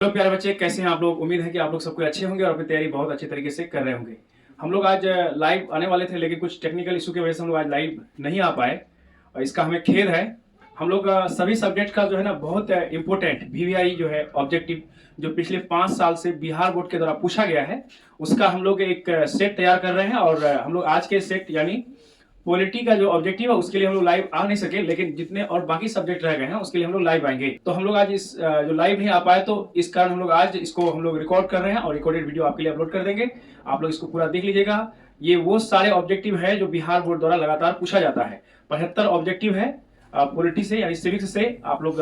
Hello प्यारे बच्चे, कैसे हैं आप लोग। उम्मीद है कि आप लोग सबको अच्छे होंगे और अपनी तैयारी बहुत अच्छे तरीके से कर रहे होंगे। हम लोग आज लाइव आने वाले थे, लेकिन कुछ टेक्निकल इशू की वजह से हम लोग आज लाइव नहीं आ पाए और इसका हमें खेद है। हम लोग सभी सब्जेक्ट का जो है ना बहुत इंपॉर्टेंट वीवीआई जो है ऑब्जेक्टिव, जो पिछले 5 साल से बिहार बोर्ड के द्वारा पूछा गया है, उसका हम लोग एक सेट तैयार कर रहे हैं। और हम लोग आज के सेट यानी पॉलिटी का जो ऑब्जेक्टिव है उसके लिए हम लोग लाइव आ नहीं सके, लेकिन जितने और बाकी सब्जेक्ट रह गए हैं उसके लिए हम लोग लाइव आएंगे। तो हम लोग आज इस जो लाइव नहीं आ पाए, तो इस कारण हम लोग आज इसको हम लोग रिकॉर्ड कर रहे हैं और रिकॉर्डेड वीडियो आपके लिए अपलोड कर देंगे। आप लोग इसको पूरा देख लीजिएगा। ये वो सारे ऑब्जेक्टिव है जो बिहार बोर्ड द्वारा लगातार पूछा जाता है। 75 ऑब्जेक्टिव है पॉलिटी से यानी सिविक्स से। आप लोग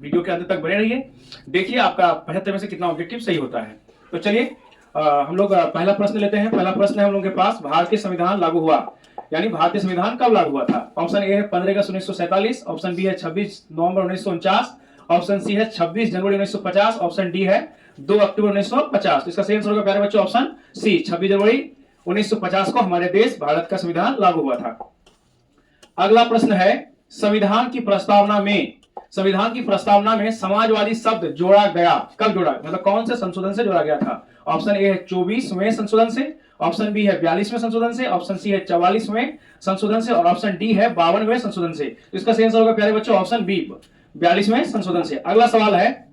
वीडियो के अंत तक बने रहिए, देखिए आपका 75 में से कितना ऑब्जेक्टिव सही होता है। तो चलिए हम लोग पहला प्रश्न लेते हैं। पहला प्रश्न है हम लोग के पास, भारतीय संविधान लागू हुआ यानी भारतीय संविधान कब लागू हुआ था। ऑप्शन ए है 15 अगस्त 1947, ऑप्शन बी है 26 नवंबर 1949, ऑप्शन सी है 26 जनवरी 1950, ऑप्शन डी है 2 अक्टूबर 1950। तो इसका सही आंसर होगा प्यारे बच्चों ऑप्शन सी, 26 जनवरी 1950 को हमारे देश भारत का संविधान लागू हुआ था। अगला प्रश्न है, संविधान की प्रस्तावना में समाजवादी शब्द जोड़ा गया, कब जोड़ा, मतलब कौन से संशोधन से जोड़ा गया था। ऑप्शन ए है 24वें संशोधन से, ऑप्शन बी है 42वें संशोधन से, ऑप्शन सी है 44वें संशोधन से और ऑप्शन डी है 52वें संशोधन से। तो इसका सही आंसर होगा प्यारे बच्चों ऑप्शन बी, 42वें संशोधन से। अगला सवाल है,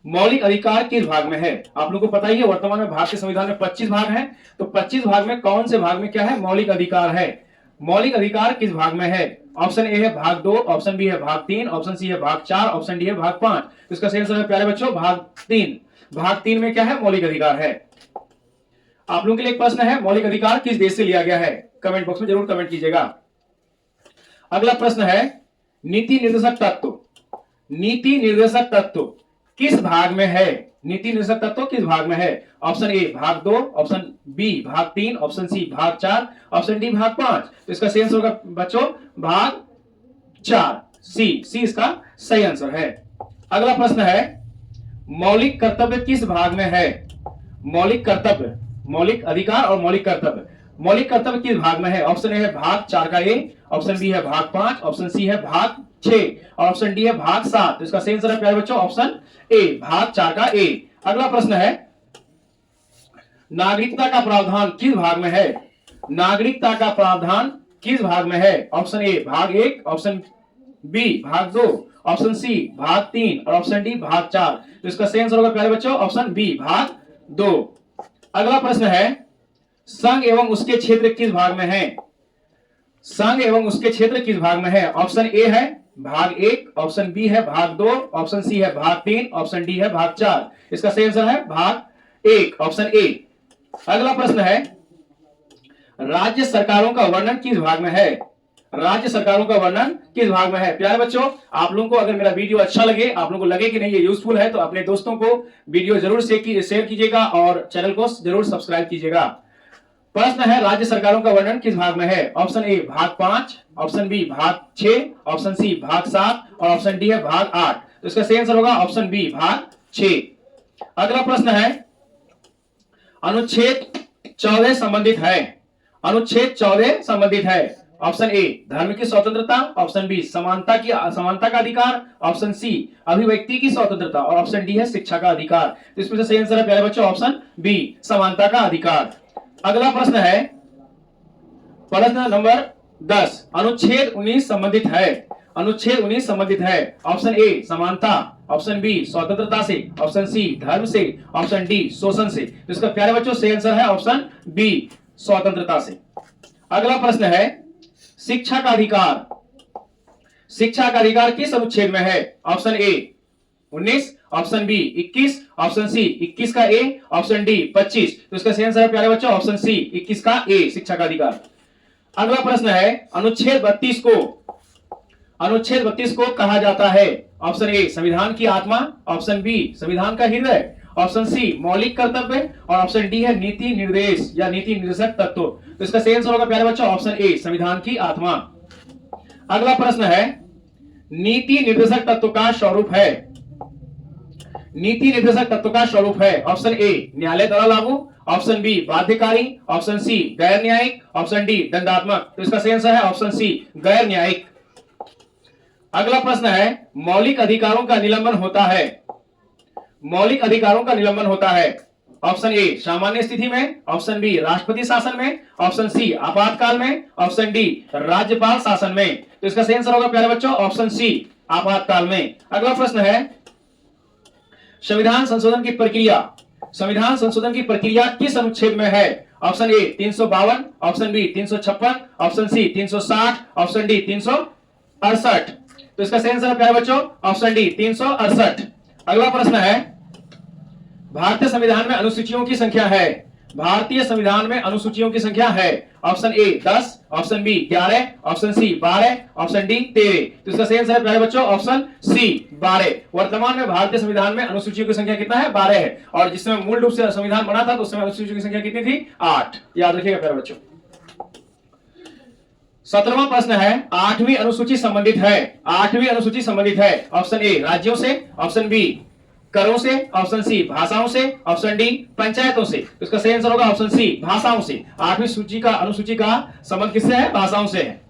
मौलिक अधिकार किस भाग में है। आप लोगों को पता ही है वर्तमान में भारतीय संविधान में 25 भाग हैं, तो 25 भाग में कौन से भाग में क्या है, मौलिक अधिकार है। मौलिक अधिकार किस भाग में है। ऑप्शन ए है भाग 2, ऑप्शन बी है भाग 3, ऑप्शन सी है भाग 4, ऑप्शन डी है भाग 5। तो इसका सही आंसर है प्यारे बच्चों भाग 3। भाग 3 में क्या है, मौलिक अधिकार है। आप लोगों के लिए एक प्रश्न है, मौलिक अधिकार किस देश से लिया गया है। कमेंट बॉक्स में जरूर कमेंट कीजिएगा। अगला प्रश्न है, नीति निर्देशक तत्व किस भाग में है। नीति निर्देशक तत्व किस भाग में है। ऑप्शन ए भाग 2, ऑप्शन बी भाग 3, ऑप्शन सी भाग 4, ऑप्शन डी भाग 5। तो इसका सही आंसर होगा बच्चों भाग 4, सी इसका सही आंसर है। अगला प्रश्न है, मौलिक कर्तव्य किस भाग में है। मौलिक कर्तव्य, मौलिक अधिकार और मौलिक कर्तव्य किस भाग में है। ऑप्शन ए है भाग 4 का ए, ऑप्शन बी है भाग 5, ऑप्शन सी है भाग 6 और ऑप्शन डी है भाग 7। तो इसका सही आंसर है प्यारे बच्चों ऑप्शन ए, भाग 4 का ए। अगला प्रश्न है, नागरिकता का प्रावधान किस भाग में है। नागरिकता का प्रावधान किस भाग में है। ऑप्शन ए भाग 1, ऑप्शन बी भाग 2, ऑप्शन सी भाग 3 और ऑप्शन डी भाग 4। तो इसका सही आंसर होगा प्यारे बच्चों ऑप्शन बी, भाग 2। अगला प्रश्न है, संघ एवं उसके क्षेत्र किस भाग में है। संघ एवं उसके क्षेत्र किस भाग में है। ऑप्शन ए है भाग 1, ऑप्शन बी है भाग 2, ऑप्शन सी है भाग 3, ऑप्शन डी है भाग 4। इसका सही आंसर है भाग 1, ऑप्शन ए। अगला प्रश्न है, राज्य सरकारों का वर्णन किस भाग में है। राज्य सरकारों का वर्णन किस भाग में है। प्यारे बच्चों, आप लोगों को अगर मेरा वीडियो अच्छा लगे, आप लोगों को लगे कि नहीं ये यूजफुल है, तो अपने दोस्तों को वीडियो जरूर शेयर कीजिएगा और चैनल को जरूर सब्सक्राइब कीजिएगा। प्रश्न है, राज्य सरकारों का वर्णन किस भाग में है। ऑप्शन ए भाग 5, ऑप्शन बी भाग 6, ऑप्शन सी भाग 7 और ऑप्शन डी है भाग 8। तो इसका सही आंसर होगा ऑप्शन बी, भाग 6। अगला प्रश्न है, अनुच्छेद 14 संबंधित है। अनुच्छेद 14 संबंधित है। ऑप्शन ए धर्म की स्वतंत्रता, ऑप्शन बी समानता का अधिकार, ऑप्शन सी अभिव्यक्ति की स्वतंत्रता और ऑप्शन डी है शिक्षा का अधिकार। तो इसमें से सही आंसर है प्यारे बच्चों ऑप्शन बी, समानता का अधिकार। अगला प्रश्न है, प्रश्न नंबर 10, अनुच्छेद 19 संबंधित है। अनुच्छेद 19 संबंधित है। ऑप्शन ए समानता, ऑप्शन बी स्वतंत्रता से, ऑप्शन सी धर्म से, ऑप्शन डी शोषण से। तो इसका प्यारे बच्चों सही आंसर है ऑप्शन बी, स्वतंत्रता से। अगला प्रश्न है, शिक्षा का अधिकार। शिक्षा का अधिकार किस अनुच्छेद में है। Option A 19, option B 21, option C 21 का ए, ऑप्शन डी 25। तो इसका सही आंसर है प्यारे बच्चों ऑप्शन सी 21 का ए, शिक्षा का अधिकार। अगला प्रश्न है, अनुच्छेद 32 को कहा जाता है। ऑप्शन ए संविधान की आत्मा, ऑप्शन बी संविधान का हृदय, ऑप्शन सी मौलिक कर्तव्य और ऑप्शन डी है नीति निर्देश या नीति निर्देशक तत्व। तो इसका सही आंसर होगा प्यारे बच्चों ऑप्शन ए, संविधान की आत्मा। अगला प्रश्न है, नीति निर्देशक तत्व का स्वरूप है। नीति निर्देशक तत्व का स्वरूप है। ऑप्शन ए न्यायालय द्वारा लागू, ऑप्शन बी बाध्यकारी, ऑप्शन सी गैर न्यायिक, ऑप्शन डी दंडात्मक। तो इसका सही आंसर है ऑप्शन सी, गैर न्यायिक। अगला प्रश्न है, मौलिक अधिकारों का निलंबन होता है। मौलिक अधिकारों का निलंबन होता है? ऑप्शन ए सामान्य स्थिति में, ऑप्शन बी राष्ट्रपति शासन में, ऑप्शन सी आपातकाल में, ऑप्शन डी राज्यपाल शासन में। तो इसका सही आंसर होगा प्यारे बच्चों ऑप्शन सी आपातकाल में। अगला प्रश्न है संविधान संशोधन की प्रक्रिया, संविधान संशोधन की प्रक्रिया किस अनुच्छेद में है? Option A 352, option B 356, option C 360, option D 368। तो इसका सही आंसर है प्यारे बच्चों ऑप्शन डी 368। अगला प्रश्न है भारतीय संविधान में अनुसूचियों की संख्या है, भारतीय संविधान में अनुसूचियों की संख्या है? Option A 10, option B 11, option C 12, option D 13। तो इसका सही आंसर है प्यारे बच्चों ऑप्शन सी 12। वर्तमान में भारतीय संविधान में अनुसूचियों की संख्या कितना है? 12 है। और जिस समय मूल रूप से संविधान बना था तो उस समय अनुसूचियों की संख्या कितनी थी? 8। याद रखिएगा प्यारे बच्चों। 17वां प्रश्न है 8वीं अनुसूची संबंधित है, 8वीं अनुसूची संबंधित है? ऑप्शन ए राज्यों से, ऑप्शन बी करों से, ऑप्शन सी भाषाओं से, ऑप्शन डी पंचायतों से। तो इसका सही आंसर होगा ऑप्शन सी भाषाओं से। 8वीं सूची का अनुसूची का संबंध किससे है? भाषाओं से है।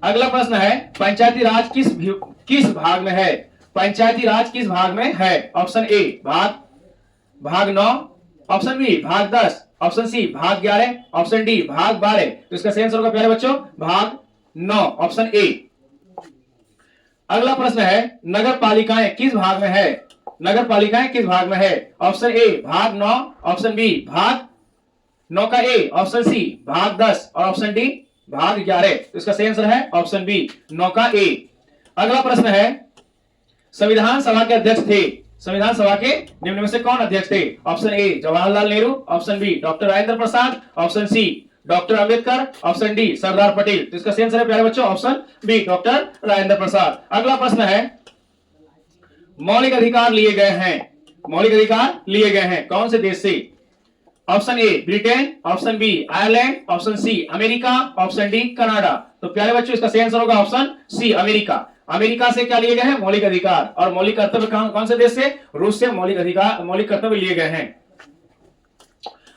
अगला प्रश्न है पंचायती राज किस भाग में है? पंचायती राज किस भाग में है? ऑप्शन ए भाग 9, ऑप्शन बी भाग 10, ऑप्शन सी भाग 11, ऑप्शन डी भाग 12। तो इसका सही आंसर होगा प्यारे बच्चों भाग 9, ऑप्शन ए। अगला प्रश्न है नगर पालिकाएं किस भाग में है? नगर पालिकाएं किस भाग में है? ऑप्शन ए भाग 9, ऑप्शन बी भाग 9 का ए, ऑप्शन सी भाग 10 और ऑप्शन डी भाग 11। तो इसका सही आंसर है ऑप्शन बी 9 का ए। अगला प्रश्न है संविधान सभा के अध्यक्ष थे, संविधान सभा के निम्न में से कौन अध्यक्ष थे? Option A Jawaharlal Nehru, option B doctor Rajendra Prasad, option C doctor Ambedkar, option D Sardar Patel. तो इसका सही आंसर है प्यारे बच्चों option B doctor Rajendra Prasad. अगला प्रश्न है मौलिक अधिकार लिए गए हैं, मौलिक अधिकार लिए गए हैं कौन से देश से? Option A Britain, option B Ireland, option C America, option D Canada. तो प्यारे बच्चों इसका सही आंसर होगा ऑप्शन सी अमेरिका। अमेरिका से क्या लिए गए हैं? मौलिक अधिकार। और मौलिक कर्तव्य कौन से देश से? रूस से मौलिक अधिकार मौलिक कर्तव्य लिए गए हैं।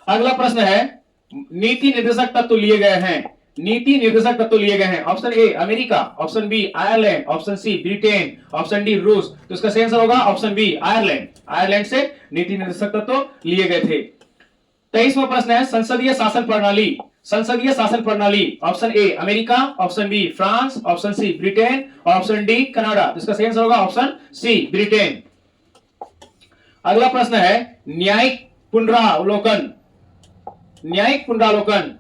अगला प्रश्न है नीति निर्देशक तत्व लिए गए हैं, नीति निर्देशक तत्व लिए गए हैं? Option A America, option B Ireland, option C Britain, option D रूस। तो इसका सही आंसर होगा ऑप्शन बी आयरलैंड। आयरलैंड से नीति निर्देशक तत्व लिए गए थे। 23वां प्रश्न है संसदीय शासन प्रणाली, संसदीय शासन प्रणाली? Option A America, option B France, option C Britain और ऑप्शन डी कनाडा। तो इसका सही आंसर होगा ऑप्शन सी ब्रिटेन। अगला प्रश्न है न्यायिक पुनरावलोकन, न्यायिक पुनरावलोकन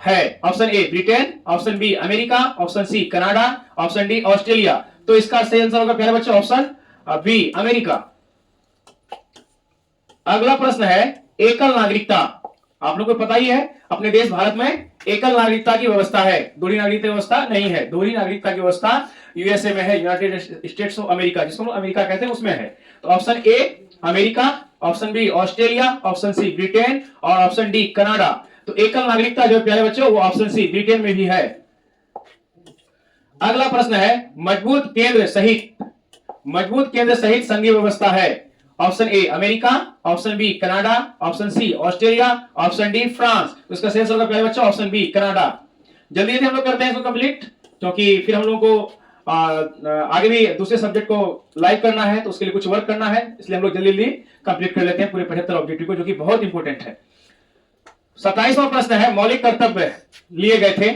है? Option A Britain, option B America, option C Canada, option D Australia. तो इसका सही आंसर होगा प्यारे बच्चों ऑप्शन बी अमेरिका। अगला प्रश्न है एकल नागरिकता। आप लोगों को पता ही है अपने देश भारत में एकल नागरिकता की व्यवस्था है, दोहरी नागरिकता व्यवस्था नहीं है। दोहरी नागरिकता की व्यवस्था यूएसए में है, यूनाइटेड स्टेट्स ऑफ अमेरिका, जिसको हम अमेरिका कहते हैं, उसमें है। तो option A America, option B Australia, option C Britain और ऑप्शन डी कनाडा। तो एकल नागरिकता जो प्यारे बच्चों वो ऑप्शन सी ब्रिटेन में भी है। अगला प्रश्न है मजबूत केंद्र सहित संघीय व्यवस्था है? Option A America, option B Canada, option C Australia, option D France. तो इसका सही आंसर होगा प्यारे बच्चों ऑप्शन बी कनाडा। जल्दी जल्दी हम लोग करते हैं इसको कंप्लीट, क्योंकि फिर हम लोगों को आगे भी दूसरे सब्जेक्ट को लाइव करना है, तो उसके लिए कुछ वर्क करना है, इसलिए हम लोग जल्दी जल्दी कंप्लीट कर लेते हैं पूरे 75 ऑब्जेक्टिव को, जो कि बहुत इंपॉर्टेंट है। 27वां प्रश्न है मौलिक कर्तव्य लिए गए थे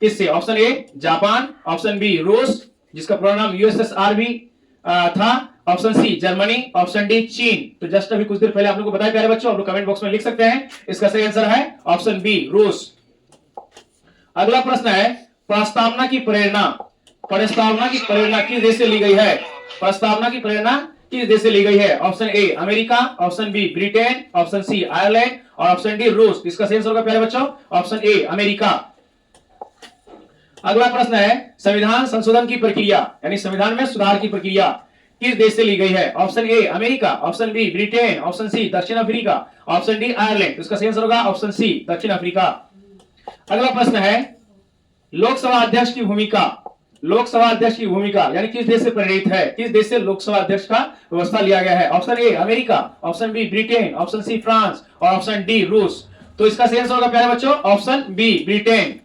किससे? Option A Japan, option B रूस जिसका पूरा नाम यूएसएसआर भी था, option C Germany, option D चीन। तो जस्ट अभी कुछ देर पहले आप लोगों को बताया प्यारे बच्चों, आप लोग कमेंट बॉक्स में लिख सकते हैं। इसका सही आंसर है ऑप्शन बी रूस। अगला प्रश्न है प्रस्तावना की प्रेरणा, प्रस्तावना की प्रेरणा किस देश से ली गई है? प्रस्तावना की प्रेरणा किस देश से ली गई है? Option A America, option B Britain, option C Ireland और ऑप्शन डी रूस। इसका सही आंसर होगा प्यारे बच्चों ऑप्शन ए अमेरिका। अगला प्रश्न है संविधान संशोधन की प्रक्रिया यानी संविधान में सुधार की प्रक्रिया किस देश से ली गई है? Option A America, option B Britain, option C दक्षिण अफ्रीका, ऑप्शन डी आयरलैंड। इसका सही आंसर होगा ऑप्शन सी दक्षिण अफ्रीका। अगला प्रश्न है लोकसभा अध्यक्ष की भूमिका, लोकसभा अध्यक्ष की भूमिका यानी किस देश से प्रेरित है? किस देश से लोकसभा अध्यक्ष का व्यवस्था लिया गया है? Option A America, option B Britain, option C France और ऑप्शन डी रूस। तो इसका सही आंसर होगा प्यारे बच्चों ऑप्शन बी ब्रिटेन।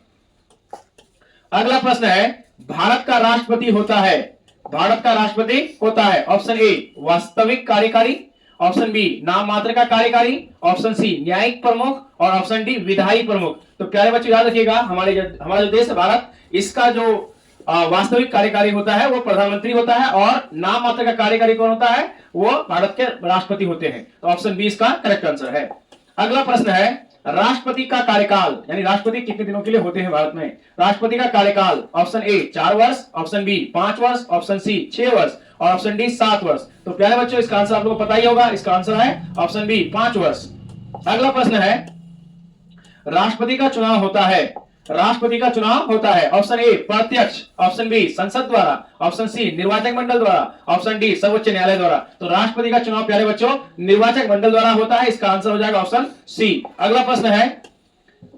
अगला प्रश्न है भारत का राष्ट्रपति होता है, भारत का राष्ट्रपति होता है? ऑप्शन ए वास्तविक कार्यकारी, ऑप्शन बी नाम मात्र का कार्यकारी, ऑप्शन सी न्यायिक प्रमुख और ऑप्शन डी विधायी प्रमुख। तो प्यारे बच्चों याद रखिएगा, हमारा जो देश है भारत, इसका जो वास्तविक कार्यकारी होता है वो प्रधानमंत्री होता है, और नाम मात्र का कार्यकारी कौन होता है? वो भारत के राष्ट्रपति होते हैं। तो ऑप्शन बी इसका करेक्ट आंसर है। अगला प्रश्न है, राष्ट्रपति का कार्यकाल, यानी राष्ट्रपति कितने दिनों के लिए होते हैं भारत में? राष्ट्रपति का कार्यकाल, ऑप्शन ए 4 वर्ष, ऑप्शन बी 5 वर्ष, ऑप्शन सी 6 वर्ष और ऑप्शन डी 7 वर्ष। तो प्यारे बच्चों इसका आंसर आप लोगों को पता ही होगा, इसका आंसर है ऑप्शन बी 5 वर्ष। अगला प्रश्न है, राष्ट्रपति का चुनाव होता है, राष्ट्रपति का चुनाव होता है, ऑप्शन ए प्रत्यक्ष, ऑप्शन बी संसद द्वारा, ऑप्शन सी निर्वाचक मंडल द्वारा, ऑप्शन डी सर्वोच्च न्यायालय द्वारा। तो राष्ट्रपति का चुनाव प्यारे बच्चों निर्वाचक मंडल द्वारा होता है, इसका आंसर हो जाएगा ऑप्शन सी। अगला प्रश्न है,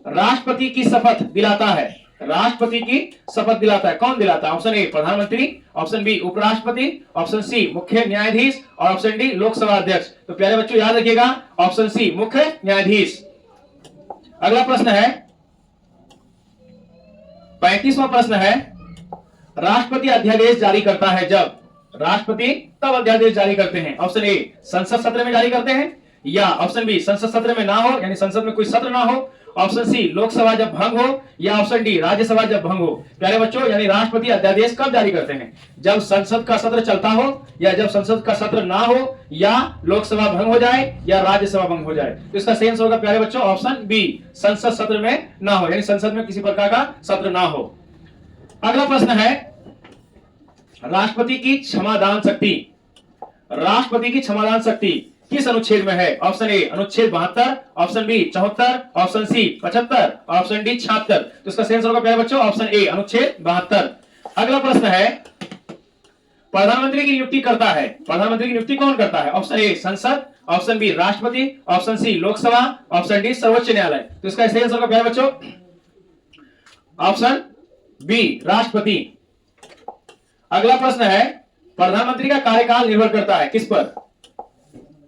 राष्ट्रपति की शपथ दिलाता है, राष्ट्रपति की शपथ दिलाता है, कौन दिलाता है? ऑप्शन ए प्रधानमंत्री, ऑप्शन बी उपराष्ट्रपति, ऑप्शन सी मुख्य न्यायाधीश और ऑप्शन डी लोकसभा अध्यक्ष। तो प्यारे बच्चों याद रखिएगा, ऑप्शन सी मुख्य न्यायाधीश। अगला प्रश्न है, 35वां प्रश्न है, राष्ट्रपति अध्यादेश जारी करता है जब? राष्ट्रपति तब अध्यादेश जारी करते हैं, ऑप्शन ए संसद सत्र में जारी करते हैं, या ऑप्शन बी संसद सत्र में ना हो, यानी संसद में कोई सत्र ना हो, ऑप्शन सी लोकसभा जब भंग हो, या ऑप्शन डी राज्यसभा जब भंग हो। प्यारे बच्चों यानी राष्ट्रपति अध्यादेश कब जारी करते हैं? जब संसद का सत्र चलता हो, या जब संसद का सत्र ना हो, या लोकसभा भंग हो जाए, या राज्यसभा भंग हो जाए। तो इसका सही आंसर होगा प्यारे बच्चों ऑप्शन बी संसद सत्र में ना हो, यानी संसद में किसी प्रकार का सत्र ना हो। अगला प्रश्न है, राष्ट्रपति की क्षमादान शक्ति, राष्ट्रपति की क्षमादान शक्ति किस अनुच्छेद में है? ऑप्शन ए अनुच्छेद 72, option B 74, option C 75, option D 76। तो इसका सही आंसर होगा प्यारे बच्चों ऑप्शन ए अनुच्छेद 72। अगला प्रश्न है, प्रधानमंत्री की नियुक्ति करता है, प्रधानमंत्री की नियुक्ति कौन करता है? ऑप्शन ए संसद, ऑप्शन बी राष्ट्रपति, option C Lok Sabha, option D सर्वोच्च न्यायालय। तो इसका सही आंसर होगा प्यारे बच्चों ऑप्शन बी राष्ट्रपति। अगला प्रश्न है, प्रधानमंत्री का कार्यकाल निर्भर करता है किस पर?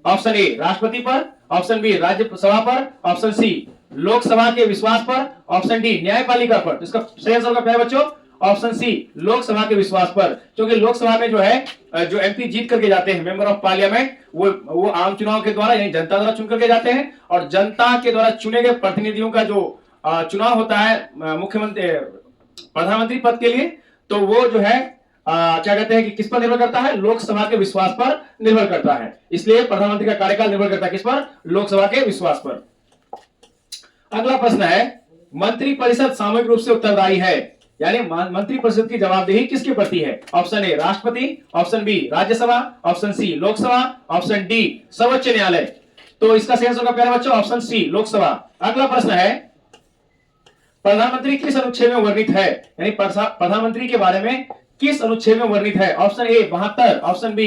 ऑप्शन ए राष्ट्रपति पर, ऑप्शन बी राज्यसभा पर, ऑप्शन सी लोकसभा के विश्वास पर, ऑप्शन डी न्यायपालिका पर। तो इसका सही आंसर होगा प्यारे बच्चों ऑप्शन सी लोकसभा के विश्वास पर, क्योंकि लोकसभा में जो है जो एमपी जीत करके जाते हैं, मेंबर ऑफ पार्लियामेंट, वो आम चुनाव के द्वारा यानी जनता द्वारा चुन करके जाते हैं, और जनता के द्वारा चुने गए प्रतिनिधियों का जो चुनाव होता है मुख्यमंत्री प्रधानमंत्री पद के लिए, तो वो जो है क्या कहते हैं कि किस पर निर्भर करता है? लोकसभा के विश्वास पर निर्भर करता है। इसलिए प्रधानमंत्री का कार्यकाल निर्भर करता है किस पर? लोकसभा के विश्वास पर। अगला प्रश्न है, मंत्रिपरिषद सामूहिक रूप से उत्तरदायी है, यानी मंत्रिपरिषद की जवाबदेही किसके प्रति है? ऑप्शन ए राष्ट्रपति, option B Rajya Sabha, option C Lok Sabha, option D सर्वोच्च न्यायालय। तो इसका सही आंसर होगा प्यारे बच्चों ऑप्शन सी लोकसभा। अगला प्रश्न है, प्रधानमंत्री किस अनुच्छेद में वर्णित है, यानी प्रधानमंत्री के बारे में किस अनुच्छेद में वर्णित है? Option A 72, option B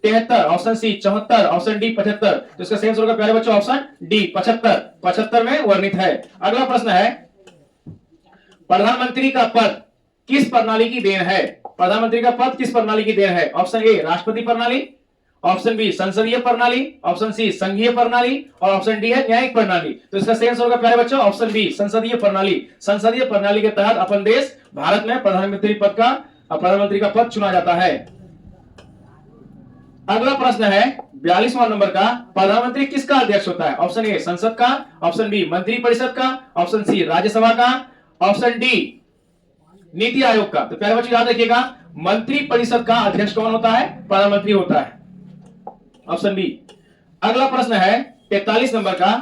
73, option C 74, option D 75। तो इसका सही आंसर होगा प्यारे बच्चों ऑप्शन डी 75 में वर्णित है। अगला प्रश्न है, प्रधानमंत्री का पद किस प्रणाली की देन है? प्रधानमंत्री का पद किस प्रणाली की देन है? ऑप्शन ए राष्ट्रपति प्रणाली, ऑप्शन बी संसदीय प्रणाली, ऑप्शन सी संघीय प्रणाली और ऑप्शन डी है न्यायिक प्रणाली। तो इसका सही आंसर होगा प्यारे बच्चों ऑप्शन बी संसदीय प्रणाली। संसदीय प्रणाली के तहत अपन देश भारत में प्रधानमंत्री का पद चुना जाता है। अगला प्रश्न है 42वां नंबर का, प्रधानमंत्री किसका अध्यक्ष होता है? ऑप्शन ए संसद का, ऑप्शन बी मंत्रिपरिषद का, ऑप्शन सी राज्यसभा का, ऑप्शन डी नीति आयोग का। तो प्यारे बच्चों याद रखिएगा, मंत्रिपरिषद का अध्यक्ष कौन होता है? प्रधानमंत्री होता है, ऑप्शन बी। अगला प्रश्न है 43 नंबर का,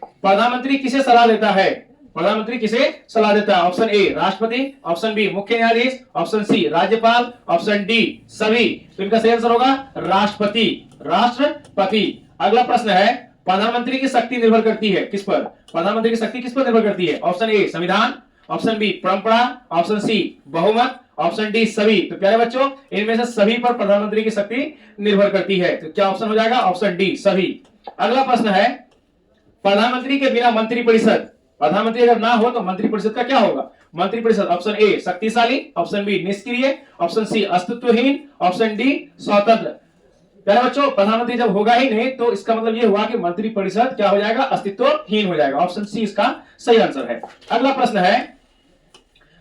प्रधानमंत्री किसे सलाह देता है? प्रधानमंत्री किसे सलाह देता है? ऑप्शन ए राष्ट्रपति, ऑप्शन बी मुख्य न्यायाधीश, ऑप्शन सी राज्यपाल, ऑप्शन डी सभी। तो इनका सही आंसर होगा राष्ट्रपति, राष्ट्रपति। अगला प्रश्न है, प्रधानमंत्री की शक्ति निर्भर करती है किस पर? प्रधानमंत्री की शक्ति किस पर निर्भर करती है? ऑप्शन ए संविधान, ऑप्शन बी परंपरा, ऑप्शन सी बहुमत, ऑप्शन डी सभी। तो प्यारे बच्चों इनमें से सभी पर प्रधानमंत्री की शक्ति निर्भर करती है, तो क्या ऑप्शन हो जाएगा? ऑप्शन डी सभी। अगला प्रश्न है, प्रधानमंत्री के बिना मंत्रिपरिषद, प्रधानमंत्री अगर ना हो तो मंत्रिपरिषद का क्या होगा? मंत्रिपरिषद ऑप्शन ए शक्तिशाली, ऑप्शन बी निष्क्रिय, ऑप्शन सी अस्तित्वहीन, ऑप्शन डी स्वतंत्र। प्यारे बच्चों प्रधानमंत्री जब होगा ही नहीं तो इसका मतलब ये हुआ कि मंत्रिपरिषद क्या हो जाएगा? अस्तित्वहीन हो जाएगा। ऑप्शन सी इसका सही आंसर है। अगला प्रश्न है,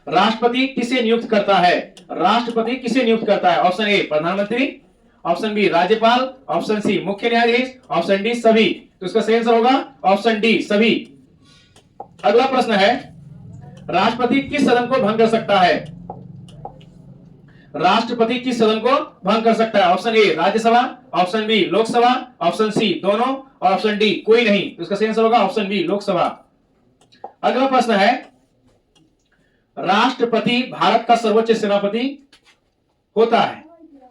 राष्ट्रपति किसे नियुक्त करता है? राष्ट्रपति किसे नियुक्त करता है? ऑप्शन ए प्रधानमंत्री, ऑप्शन बी राज्यपाल, ऑप्शन सी मुख्य न्यायाधीश, ऑप्शन डी सभी। तो इसका सही आंसर होगा ऑप्शन डी सभी। अगला प्रश्न है, राष्ट्रपति किस सदन को भंग कर सकता है? राष्ट्रपति किस सदन को भंग कर सकता है? Option A Rajya Sabha, option B Lok Sabha, option C दोनों और ऑप्शन डी कोई नहीं। तो इसका सही आंसर होगा ऑप्शन बी लोकसभा। अगला प्रश्न है, राष्ट्रपति भारत का सर्वोच्च सेनापति होता है।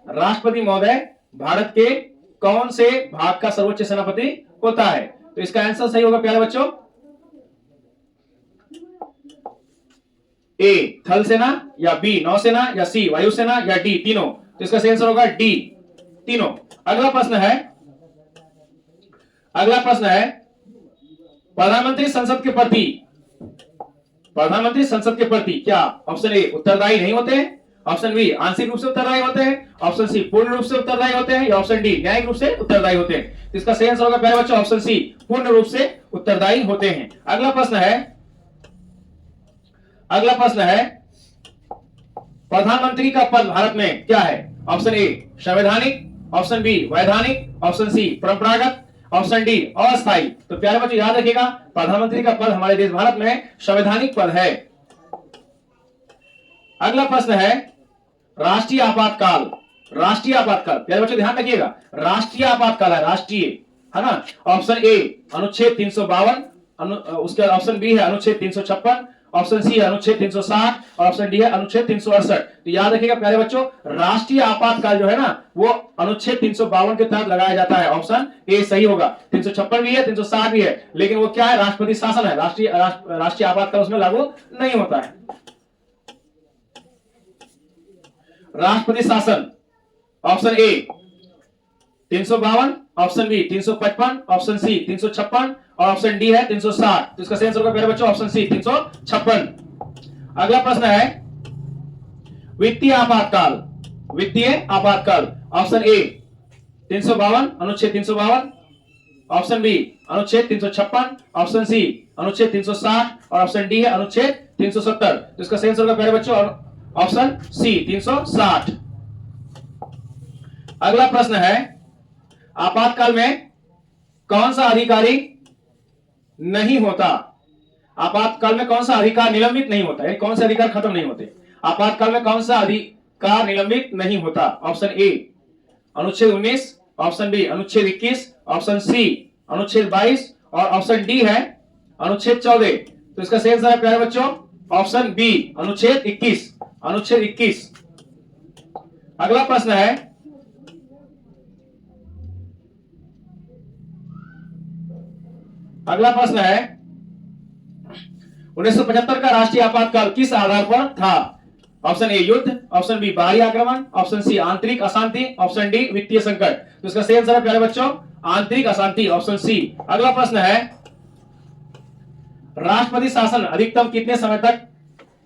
राष्ट्रपति महोदय भारत के कौन से भाग का सर्वोच्च सेनापति होता है? तो इसका आंसर सही होगा प्यारे बच्चों, ए थल सेना, या बी नौसेना, या सी वायुसेना, या डी तीनों। तो इसका सही आंसर होगा डी तीनों। अगला प्रश्न है, प्रधानमंत्री संसद के प्रति क्या ऑप्शन ए उत्तरदायी नहीं होते हैं, ऑप्शन बी आंशिक रूप से उत्तरदायी होते हैं, ऑप्शन सी पूर्ण रूप से उत्तरदायी होते हैं, या ऑप्शन डी न्यायिक रूप से उत्तरदायी होते हैं? तो इसका सही आंसर होगा प्यारे बच्चों ऑप्शन सी पूर्ण रूप से उत्तरदायी होते हैं। अगला प्रश्न है, प्रधानमंत्री का पद भारत में क्या है? ऑप्शन ए संवैधानिक, ऑप्शन बी वैधानिक, ऑप्शन सी परंपरागत, ऑप्शन डी अस्थायी। तो प्यारे बच्चों याद रखिएगा, प्रधानमंत्री का पद हमारे देश भारत में संवैधानिक पद है। अगला प्रश्न है, राष्ट्रीय आपातकाल। प्यारे बच्चों ध्यान रखिएगा, राष्ट्रीय आपातकाल है, राष्ट्रीय है ना। ऑप्शन ए अनुच्छेद 352, उसके बाद ऑप्शन बी है अनुच्छेद 356, ऑप्शन सी है अनुच्छेद 360 और ऑप्शन डी है अनुच्छेद 368। तो याद रखिएगा प्यारे बच्चों, राष्ट्रीय आपातकाल जो है ना वो अनुच्छेद 352 के तहत लगाया जाता है। ऑप्शन ए सही होगा। 356 भी है, 360 भी है, लेकिन वो क्या है? राष्ट्रपति शासन है, राष्ट्रीय आपातकाल उसमें लागू नहीं होता है। राष्ट्रपति शासन, option A 352, option B 355, option C 356 और ऑप्शन डी है 360। तो इसका सही आंसर होगा प्यारे बच्चों ऑप्शन सी 356। अगला प्रश्न है, वित्तीय आपातकाल। ऑप्शन ए 352, अनुच्छेद 352, ऑप्शन बी अनुच्छेद 356, ऑप्शन सी अनुच्छेद 360 और ऑप्शन डी है अनुच्छेद 370। तो इसका सही आंसर होगा प्यारे बच्चों ऑप्शन सी 360। अगला प्रश्न है, आपातकाल में कौन सा अधिकारी नहीं होता? आपातकाल में कौन सा अधिकार निलंबित नहीं होता है? कौन से अधिकार खत्म नहीं होते? आपातकाल में कौन सा अधिकार निलंबित नहीं होता? ऑप्शन ए अनुच्छेद 19, ऑप्शन बी अनुच्छेद 21, ऑप्शन सी अनुच्छेद 22 और ऑप्शन डी है अनुच्छेद 14। तो इसका सही आंसर है प्यारे बच्चों ऑप्शन बी अनुच्छेद 21। अगला प्रश्न है, 1975 का राष्ट्रीय आपातकाल किस आधार पर था? ऑप्शन ए युद्ध, ऑप्शन बी बाहरी आक्रमण, ऑप्शन सी आंतरिक अशांति, ऑप्शन डी वित्तीय संकट। तो इसका सही आंसर है प्यारे बच्चों आंतरिक अशांति, ऑप्शन सी। अगला प्रश्न है, राष्ट्रपति शासन अधिकतम कितने समय तक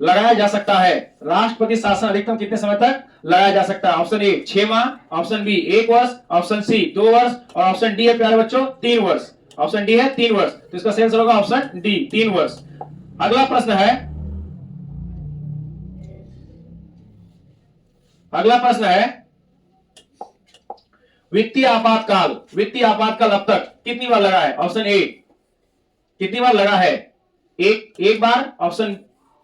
लगाया जा सकता है? राष्ट्रपति शासन अधिकतम कितने समय तक लगाया जा सकता है? ऑप्शन ए 6 माह, ऑप्शन बी 1 वर्ष, ऑप्शन सी 2 वर्ष और ऑप्शन डी है प्यारे बच्चों 3 वर्ष। ऑप्शन डी है 3 वर्ष। तो इसका सही आंसर होगा ऑप्शन डी 3 वर्ष। अगला प्रश्न है, वित्तीय आपातकाल अब तक कितनी बार लगा है? ऑप्शन ए कितनी बार लगा है? एक बार, ऑप्शन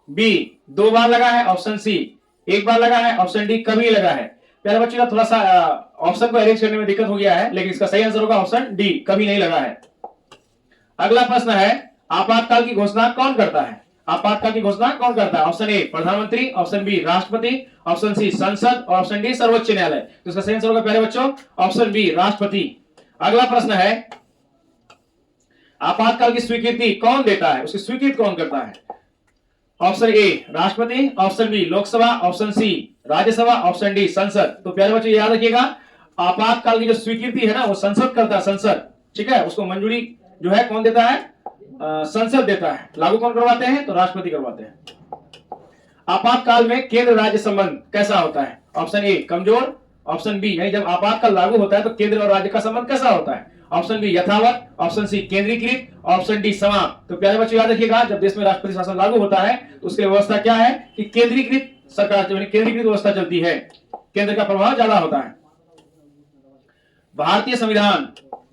बी 2 बार लगा है, ऑप्शन सी 1 बार लगा है, ऑप्शन डी कभी लगा है। प्यारे बच्चों का थोड़ा सा ऑप्शन को अरेंज करने में दिक्कत हो गया है, लेकिन इसका सही आंसर होगा ऑप्शन डी कभी नहीं लगा है। अगला प्रश्न है, आपातकाल की घोषणा कौन करता है? ऑप्शन ए प्रधानमंत्री, ऑप्शन बी राष्ट्रपति, ऑप्शन सी संसद और ऑप्शन डी सर्वोच्च न्यायालय। तो इसका सही आंसर होगा प्यारे बच्चों ऑप्शन बी राष्ट्रपति। अगला प्रश्न है, आपातकाल की स्वीकृति कौन देता है? उसकी स्वीकृति कौन करता है? ऑप्शन ए राष्ट्रपति, option B Lok Sabha, option C Rajya Sabha, option D संसद। तो प्यारे बच्चों याद रखिएगा, आपातकाल की जो स्वीकृति है ना वो संसद करता है, संसद। ठीक है, उसको मंजूरी जो है कौन देता है? संसद देता है। लागू कौन करवाते हैं? तो राष्ट्रपति करवाते हैं। आपातकाल में केंद्र राज्य संबंध कैसा होता है? ऑप्शन ए कमजोर, ऑप्शन बी यानी जब आपातकाल लागू होता है तो केंद्र और राज्य का संबंध कैसा होता है? ऑप्शन बी यथावत, ऑप्शन सी केंद्रीकृत, ऑप्शन डी समाप्त। तो प्यारे बच्चों याद रखिएगा, जब देश में राष्ट्रपति शासन लागू होता है तो उसकी व्यवस्था क्या है कि केंद्रीकृत सरकार, केंद्रीकृत व्यवस्था चलती है, केंद्र का प्रभाव ज्यादा होता है। भारतीय संविधान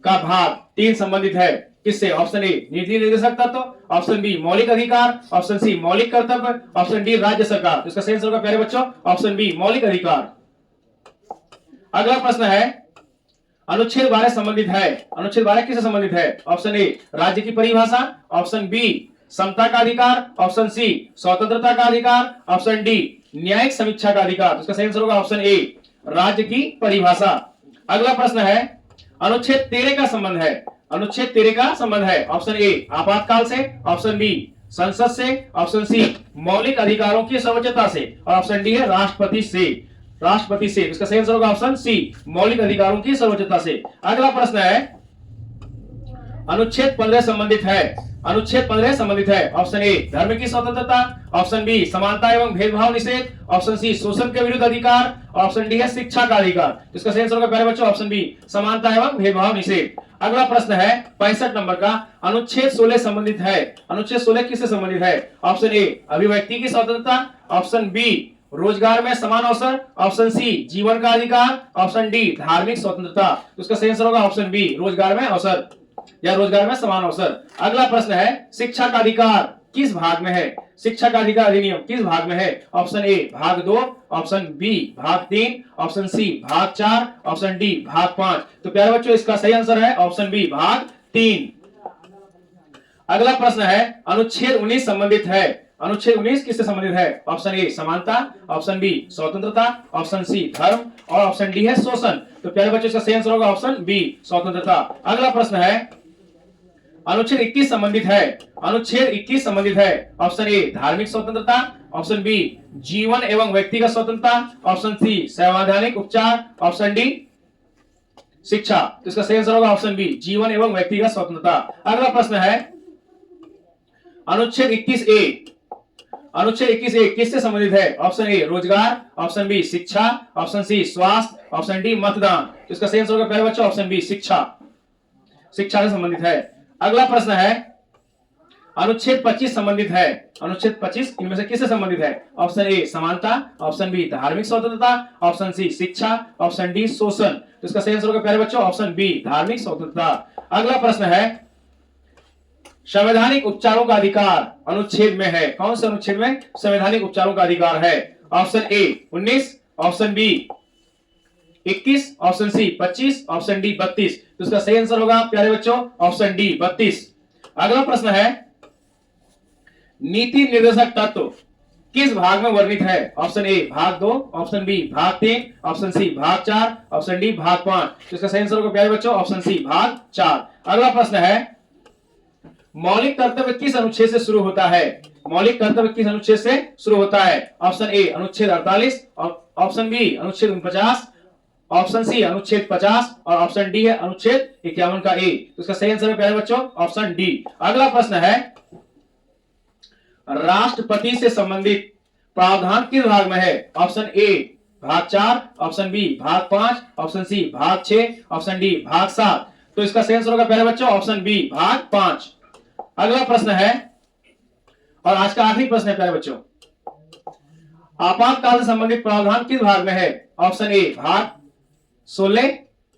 का भाग 3 संबंधित है किससे? ऑप्शन ए नीति निर्देशक तत्व, ऑप्शन बी मौलिक अधिकार, ऑप्शन सी मौलिक कर्तव्य, ऑप्शन डी राज्य सरकार। तो इसका सही आंसर होगा प्यारे बच्चों ऑप्शन बी मौलिक अधिकार। अगला प्रश्न है अनुच्छेद 12 संबंधित है। अनुच्छेद 12 किससे संबंधित है? ऑप्शन ए राज्य की परिभाषा, ऑप्शन बी समता का अधिकार, ऑप्शन सी स्वतंत्रता का अधिकार, ऑप्शन डी न्यायिक समीक्षा का अधिकार। तो इसका सही आंसर होगा ऑप्शन ए राज्य की परिभाषा। अगला प्रश्न है अनुच्छेद 13 का संबंध है। अनुच्छेद 13 का संबंध है ऑप्शन ए आपातकाल से, ऑप्शन बी संसद से, ऑप्शन सी मौलिक अधिकारों की सर्वोच्चता से, और ऑप्शन डी है राष्ट्रपति से। राष्ट्रपति से। इसका सही आंसर होगा ऑप्शन सी मौलिक अधिकारों की सर्वोच्चता से। अगला प्रश्न है अनुच्छेद 15 संबंधित है। अनुच्छेद 15 संबंधित है ऑप्शन ए धर्म की स्वतंत्रता, ऑप्शन बी समानता एवं भेदभाव निषेध, ऑप्शन सी शोषण के विरुद्ध अधिकार, ऑप्शन डी है शिक्षा का अधिकार। इसका सही आंसर होगा प्यारे बच्चों ऑप्शन बी समानता एवं भेदभाव निषेध। अगला प्रश्न है 65 नंबर का अनुच्छेद 16 संबंधित है। अनुच्छेद 16 किससे संबंधित है? ऑप्शन ए अभिव्यक्ति की स्वतंत्रता, ऑप्शन बी रोजगार में समान अवसर, ऑप्शन सी जीवन का अधिकार, ऑप्शन डी धार्मिक स्वतंत्रता। तो इसका सही आंसर होगा ऑप्शन बी रोजगार में अवसर या रोजगार में समान अवसर। अगला प्रश्न है शिक्षा का अधिकार किस भाग में है? शिक्षा का अधिकार अधिनियम किस भाग में है? ऑप्शन ए भाग 2, ऑप्शन बी भाग 3, ऑप्शन सी भाग 4, ऑप्शन डी भाग 5। तो प्यारे बच्चों इसका सही आंसर है ऑप्शन बी भाग 3। अगला प्रश्न है अनुच्छेद 19 संबंधित है। अनुच्छेद 19 किससे संबंधित है? ऑप्शन ए समानता, ऑप्शन बी स्वतंत्रता, ऑप्शन सी धर्म और ऑप्शन डी है शोषण। तो प्यारे बच्चों इसका सही आंसर होगा ऑप्शन बी स्वतंत्रता। अगला प्रश्न है अनुच्छेद 21 संबंधित है। अनुच्छेद 21 संबंधित है ऑप्शन ए धार्मिक स्वतंत्रता, ऑप्शन बी जीवन एवं व्यक्तिगत स्वतंत्रता, ऑप्शन सी संवैधानिक उपचार, ऑप्शन डी शिक्षा। तो इसका सही आंसर होगा ऑप्शन बी जीवन एवं व्यक्तिगत स्वतंत्रता। अगला प्रश्न है अनुच्छेद 21 ए। अनुच्छेद 21 ए किससे संबंधित है? ऑप्शन ए रोजगार, ऑप्शन बी शिक्षा, ऑप्शन सी स्वास्थ्य, ऑप्शन डी मतदान। तो इसका सही आंसर होगा प्यारे बच्चों ऑप्शन बी शिक्षा। शिक्षा से संबंधित है। अगला प्रश्न है अनुच्छेद 25 संबंधित है। अनुच्छेद 25 इनमें से किससे संबंधित है? ऑप्शन ए समानता, ऑप्शन बी धार्मिक स्वतंत्रता, ऑप्शन सी शिक्षा, ऑप्शन डी शोषण। तो इसका सही आंसर होगा प्यारे बच्चों ऑप्शन बी धार्मिक स्वतंत्रता। अगला प्रश्न है संवैधानिक उपचारों का अधिकार अनुच्छेद में है। कौन से अनुच्छेद में संवैधानिक उपचारों का अधिकार है? Option A 19, option B 21, option C 25, option D 32। तो इसका सही आंसर होगा प्यारे बच्चों ऑप्शन डी 32। अगला प्रश्न है नीति निर्देशक तत्व किस भाग में वर्णित है? ऑप्शन ए भाग 2, ऑप्शन बी भाग 3, ऑप्शन सी भाग 4, ऑप्शन डी भाग 5। तो इसका सही आंसर होगा प्यारे बच्चों ऑप्शन सी भाग 4। अगला प्रश्न है मौलिक कर्तव्य किस अनुच्छेद से शुरू होता है? मौलिक कर्तव्य किस अनुच्छेद से शुरू होता है? ऑप्शन ए अनुच्छेद 48, ऑप्शन बी अनुच्छेद 49, ऑप्शन सी अनुच्छेद 50 और ऑप्शन डी है अनुच्छेद 51 का ए। तो इसका सही आंसर है प्यारे बच्चों ऑप्शन डी। अगला प्रश्न है राष्ट्रपति से संबंधित प्रावधान किस भाग में है? ऑप्शन ए भाग 4, ऑप्शन बी भाग 5, ऑप्शन सी भाग 6, ऑप्शन डी भाग 7। तो इसका सही आंसर होगा प्यारे बच्चों ऑप्शन बी भाग 5। अगला प्रश्न है और आज का आखिरी प्रश्न है प्यारे बच्चों आपातकाल से संबंधित प्रावधान किस भाग में है? ऑप्शन ए भाग 16,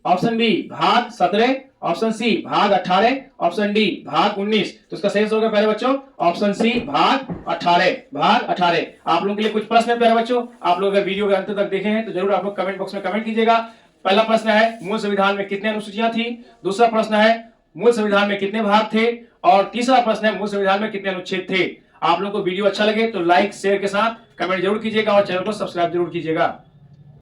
ऑप्शन बी भाग 17, ऑप्शन सी भाग 18, ऑप्शन डी भाग 19। तो इसका सही आंसर होगा प्यारे बच्चों ऑप्शन सी भाग 18। भाग 18। आप लोगों के लिए कुछ प्रश्न है प्यारे बच्चों, आप लोग अगर वीडियो के अंत तक देखे हैं तो जरूर आप लोग कमेंट बॉक्स में कमेंट कीजिएगा। पहला प्रश्न है मूल संविधान में कितने अनुसूचियां थी? दूसरा प्रश्न है मूल संविधान में कितने भाग थे? और तीसरा प्रश्न है मूल संविधान में कितने अनुच्छेद थे? आप लोगों को वीडियो अच्छा लगे तो लाइक शेयर के साथ कमेंट जरूर कीजिएगा और चैनल को सब्सक्राइब जरूर कीजिएगा।